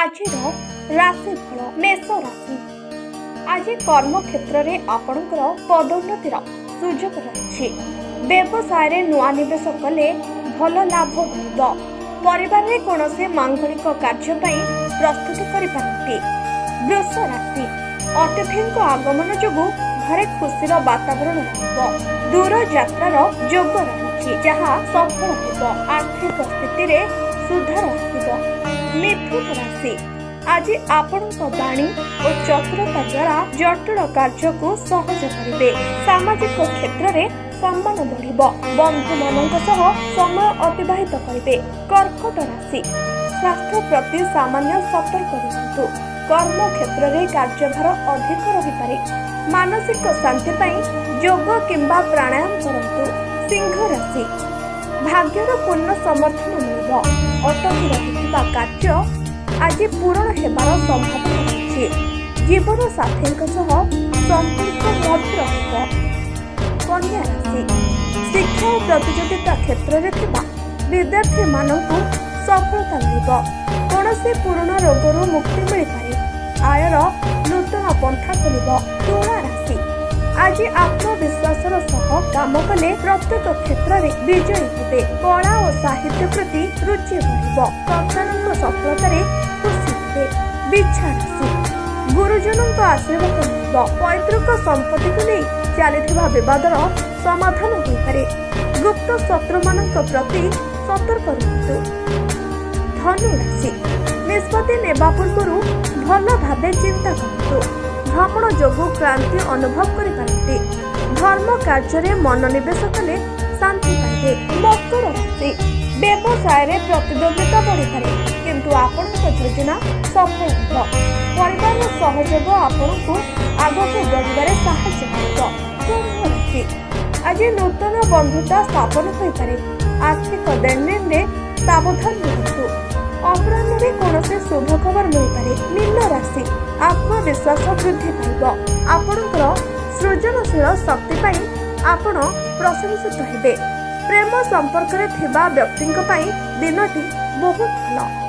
आजिर राशिफल मेष राशि। आज कर्मक्षेत्र में आपणकर पदोन्नतिर सुजोग रही। व्यवसाय रे नुआ निवेश कले भल लाभ मिल। परिवार रे कौनसी मांगलिक कार्य प्रस्तुति करिपारंती। वृष राशि। अतिथि आगमन जोगु घरे खुशीर वातावरण रहिबो। दूर यात्रार जोग रही जहाँ सफल होबो। आर्थिक स्थिति रे सुधार आसिबो। मिथुन राशि। आज आपणक वाणी और चतुरता द्वारा जटिल कार्य को सहज करिवे। सामाजिक क्षेत्र में सम्मान बढ़िबो। बंधु मानक सह समय अतिबाहित करिवे। कर्कट राशि। स्वास्थ्य प्रति सामान्य सतर्क रहंतु। कर्म क्षेत्र में कार्यभार अधिक रहिपारे। मानसिक शांति पाई योग किंबा प्राणायाम करंतु। सिंह राशि। भाग्यर पूर्ण समर्थन मिलिबो। अटकी रहिथिबा कार्य आज पूर्ण हेबार संभावना रही। जीवन साथी संपर्क मधुर होब। कन्या राशि। शिक्षा और प्रतियोगिता क्षेत्र में थिबा विद्यार्थी मानकु सफलता मिलिबो। कौनसी पुराना रोगरू मुक्ति मिल पारे। आयर नूतन पंथा खोलिबो। तुला राशि। आज आत्मविश्वासर सह काम कले प्रत्येक क्षेत्र में विजयी हेबे। कला और साहित्य प्रति रुचि बढ़िबो। संतानक सफलता रे खुशी हेबे। बिच्छा राशि। गुरुजनक आशीर्वाद मिलिबो। पैतृक संपत्ति को नहीं चलिथिबा विवादर समाधान होई पारे। गुप्त शत्रु मानक प्रति सतर्क रहंतु। धनु राशि। निष्पत्ति नेबा पूर्व भल भावे चिंता करंतु। भ्रमण जोगु क्रांति अनुभव करिपारंती। धर्म कार्य रे मनोनिवेश कले शांति पाइबे। मकर राशि। व्यवसाय रे प्रतिद्वंदिता बढ़ी पारे किंतु आपनक योजना सफल होबो। परिवार रो सहयोग आपनकु आगको बढ़िबारे सहायता करिबो। कुंभ राशि। आज नूतन बंधुता स्थापन होई पारे। आर्थिक लेनदेन रे सावधान रहंतु। अपराह्न रे कौनसी शुभ खबर मिल पारे। मीन राशि। आत्मविश्वास वृद्धि पाइबो। आपणकर सृजनशील शक्ति पाई आपण प्रशंसित हेबे। प्रेम संपर्क रे थिबा व्यक्तिंक पाई दिनटी बहुत भल।